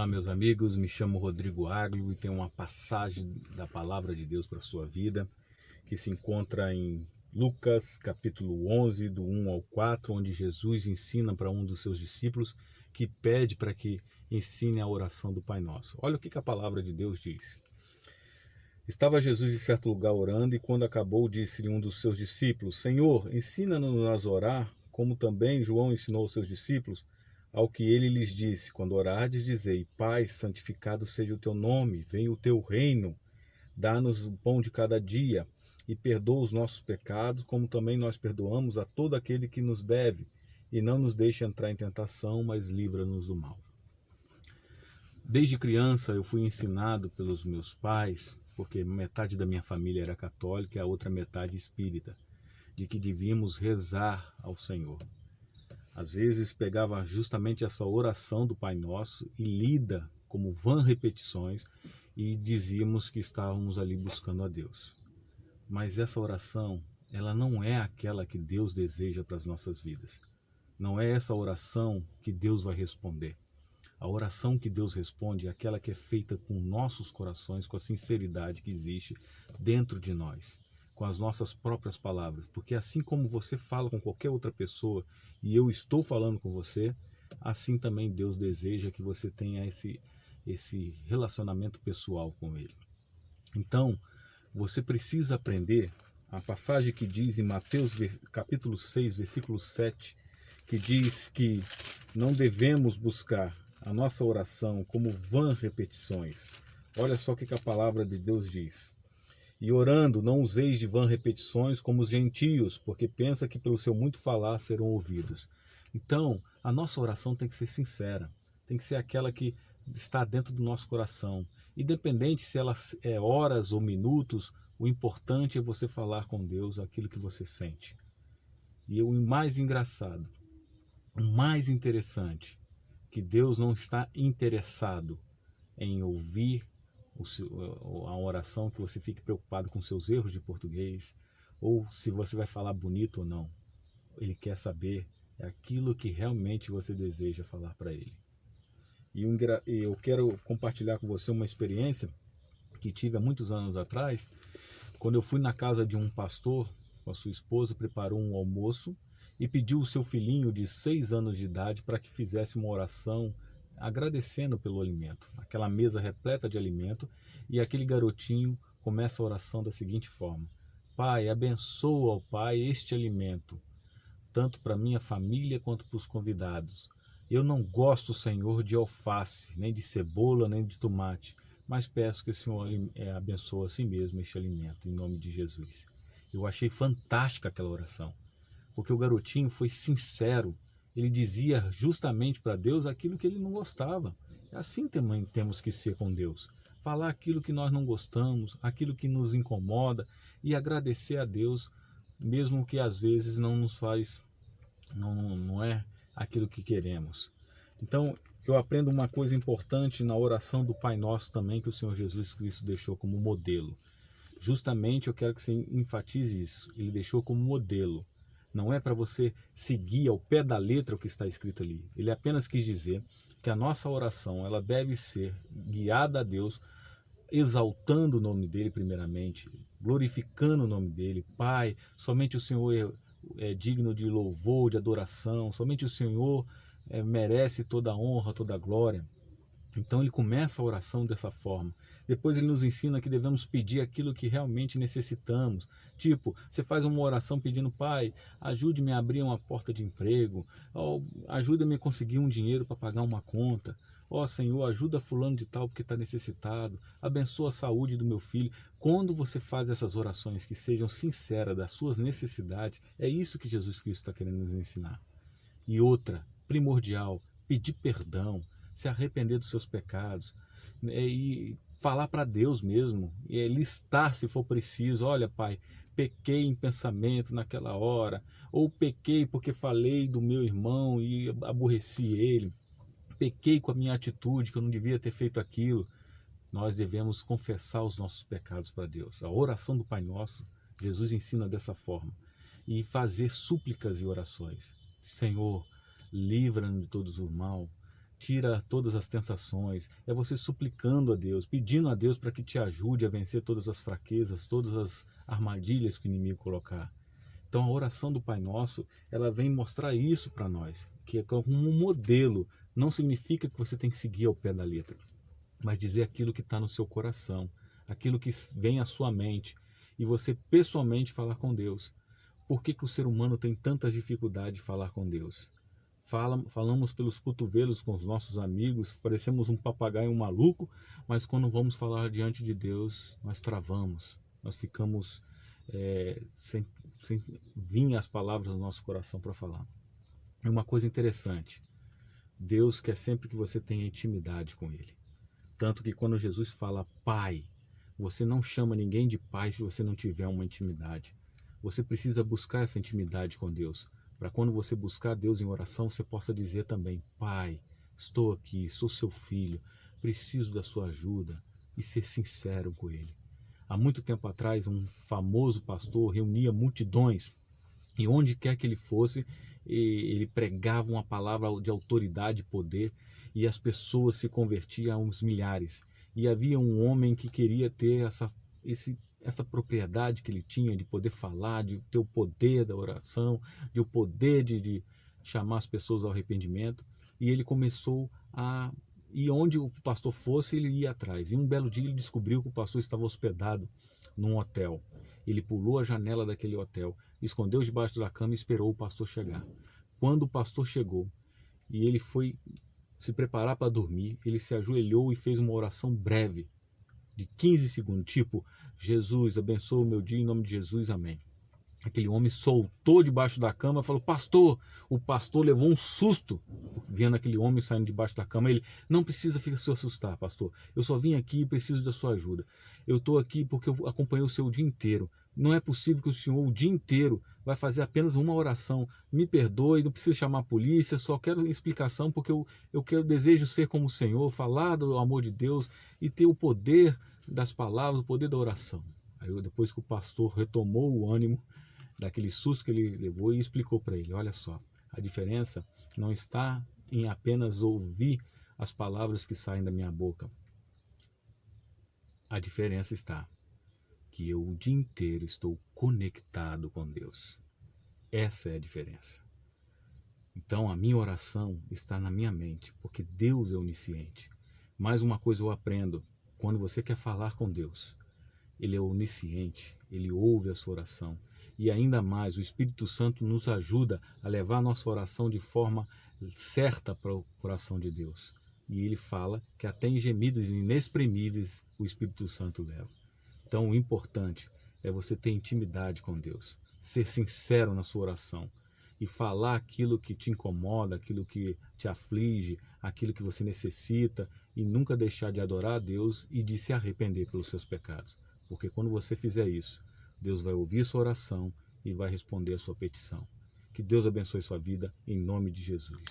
Olá, meus amigos, me chamo Rodrigo Aglio e tenho uma passagem da Palavra de Deus para a sua vida, que se encontra em Lucas, capítulo 11, do 1 ao 4, onde Jesus ensina para um dos seus discípulos que pede para que ensine a oração do Pai Nosso. Olha o que a Palavra de Deus diz. Estava Jesus em certo lugar orando e quando acabou disse-lhe um dos seus discípulos: Senhor, ensina-nos a orar, como também João ensinou aos seus discípulos. Ao que ele lhes disse: Quando orardes, dizei: Pai, santificado seja o teu nome, venha o teu reino, dá-nos o pão de cada dia, e perdoa os nossos pecados, como também nós perdoamos a todo aquele que nos deve, e não nos deixe entrar em tentação, mas livra-nos do mal. Desde criança eu fui ensinado pelos meus pais, porque metade da minha família era católica e a outra metade espírita, de que devíamos rezar ao Senhor. Às vezes pegava justamente essa oração do Pai Nosso e lida como vã repetições e dizíamos que estávamos ali buscando a Deus. Mas essa oração, ela não é aquela que Deus deseja para as nossas vidas. Não é essa oração que Deus vai responder. A oração que Deus responde é aquela que é feita com nossos corações, com a sinceridade que existe dentro de nós, com as nossas próprias palavras, porque assim como você fala com qualquer outra pessoa e eu estou falando com você, assim também Deus deseja que você tenha esse relacionamento pessoal com Ele. Então, você precisa aprender a passagem que diz em Mateus capítulo 6, versículo 7, que diz que não devemos buscar a nossa oração como vã repetições. Olha só o que a palavra de Deus diz. E orando, não useis de vã repetições como os gentios, porque pensa que pelo seu muito falar serão ouvidos. Então, a nossa oração tem que ser sincera, tem que ser aquela que está dentro do nosso coração. Independente se ela é horas ou minutos, o importante é você falar com Deus aquilo que você sente. E o mais engraçado, o mais interessante, que Deus não está interessado em ouvir a oração, que você fique preocupado com seus erros de português, ou se você vai falar bonito ou não. Ele quer saber aquilo que realmente você deseja falar para Ele. E eu quero compartilhar com você uma experiência que tive há muitos anos atrás, quando eu fui na casa de um pastor, com a sua esposa, preparou um almoço e pediu o seu filhinho de 6 anos de idade para que fizesse uma oração agradecendo pelo alimento, aquela mesa repleta de alimento, e aquele garotinho começa a oração da seguinte forma: Pai, abençoa, ó Pai, este alimento, tanto para minha família quanto para os convidados. Eu não gosto, Senhor, de alface, nem de cebola, nem de tomate, mas peço que o Senhor abençoe a si mesmo este alimento, em nome de Jesus. Eu achei fantástica aquela oração, porque o garotinho foi sincero. Ele dizia justamente para Deus aquilo que ele não gostava. Assim também temos que ser com Deus. Falar aquilo que nós não gostamos, aquilo que nos incomoda, e agradecer a Deus, mesmo que às vezes não nos faz, não é aquilo que queremos. Então, eu aprendo uma coisa importante na oração do Pai Nosso também, que o Senhor Jesus Cristo deixou como modelo. Justamente eu quero que você enfatize isso. Ele deixou como modelo. Não é para você seguir ao pé da letra o que está escrito ali. Ele apenas quis dizer que a nossa oração ela deve ser guiada a Deus, exaltando o nome dele primeiramente, glorificando o nome dele. Pai, somente o Senhor é digno de louvor, de adoração, somente o Senhor merece toda a honra, toda a glória. Então ele começa a oração dessa forma. Depois ele nos ensina que devemos pedir aquilo que realmente necessitamos. Tipo, você faz uma oração pedindo: Pai, ajude-me a abrir uma porta de emprego, ou ajuda-me a conseguir um dinheiro para pagar uma conta. Ó Senhor, ajuda fulano de tal porque está necessitado, abençoa a saúde do meu filho. Quando você faz essas orações que sejam sinceras das suas necessidades, é isso que Jesus Cristo está querendo nos ensinar. E outra, primordial, pedir perdão, se arrepender dos seus pecados, e falar para Deus mesmo, e listar se for preciso: olha, Pai, pequei em pensamento naquela hora, ou pequei porque falei do meu irmão e aborreci ele, pequei com a minha atitude, que eu não devia ter feito aquilo. Nós devemos confessar os nossos pecados para Deus. A oração do Pai Nosso, Jesus ensina dessa forma, e fazer súplicas e orações. Senhor, livra-nos de todos o mal, tira todas as tentações, é você suplicando a Deus, pedindo a Deus para que te ajude a vencer todas as fraquezas, todas as armadilhas que o inimigo colocar. Então a oração do Pai Nosso, ela vem mostrar isso para nós, que é como um modelo. Não significa que você tem que seguir ao pé da letra, mas dizer aquilo que está no seu coração, aquilo que vem à sua mente, e você pessoalmente falar com Deus. Por que o ser humano tem tanta dificuldade de falar com Deus? Falamos pelos cotovelos com os nossos amigos, parecemos um papagaio, um maluco, mas quando vamos falar diante de Deus, nós travamos, nós ficamos sem vir as palavras do nosso coração para falar. É uma coisa interessante, Deus quer sempre que você tenha intimidade com Ele. Tanto que quando Jesus fala Pai, você não chama ninguém de Pai se você não tiver uma intimidade. Você precisa buscar essa intimidade com Deus, para quando você buscar Deus em oração, você possa dizer também, Pai, estou aqui, sou seu filho, preciso da sua ajuda, e ser sincero com Ele. Há muito tempo atrás, um famoso pastor reunia multidões, e onde quer que ele fosse, ele pregava uma palavra de autoridade e poder, e as pessoas se convertiam aos milhares. E havia um homem que queria ter essa propriedade que ele tinha de poder falar, de ter o poder da oração, de o poder de chamar as pessoas ao arrependimento. E ele começou e onde o pastor fosse, ele ia atrás. E um belo dia ele descobriu que o pastor estava hospedado num hotel. Ele pulou a janela daquele hotel, escondeu debaixo da cama e esperou o pastor chegar. Quando o pastor chegou e ele foi se preparar para dormir, ele se ajoelhou e fez uma oração breve, de 15 segundos, tipo, Jesus, abençoa o meu dia em nome de Jesus, amém. Aquele homem soltou debaixo da cama e falou, pastor, o pastor levou um susto vendo aquele homem saindo debaixo da cama. Ele, não precisa se assustar, pastor, eu só vim aqui e preciso da sua ajuda. Eu estou aqui porque eu acompanhei o seu dia inteiro. Não é possível que o senhor o dia inteiro vai fazer apenas uma oração. Me perdoe, não precisa chamar a polícia, só quero explicação porque eu desejo ser como o Senhor, falar do amor de Deus e ter o poder das palavras, o poder da oração. Aí depois que o pastor retomou o ânimo daquele susto que ele levou e explicou para ele, olha só, a diferença não está em apenas ouvir as palavras que saem da minha boca. A diferença está que eu o dia inteiro estou conectado com Deus. Essa é a diferença. Então a minha oração está na minha mente, porque Deus é onisciente. Mais uma coisa eu aprendo, quando você quer falar com Deus, Ele é onisciente, Ele ouve a sua oração. E ainda mais, o Espírito Santo nos ajuda a levar a nossa oração de forma certa para o coração de Deus. E Ele fala que até em gemidos inexprimíveis o Espírito Santo leva. Então o importante é você ter intimidade com Deus, ser sincero na sua oração e falar aquilo que te incomoda, aquilo que te aflige, aquilo que você necessita e nunca deixar de adorar a Deus e de se arrepender pelos seus pecados. Porque quando você fizer isso, Deus vai ouvir sua oração e vai responder a sua petição. Que Deus abençoe sua vida em nome de Jesus.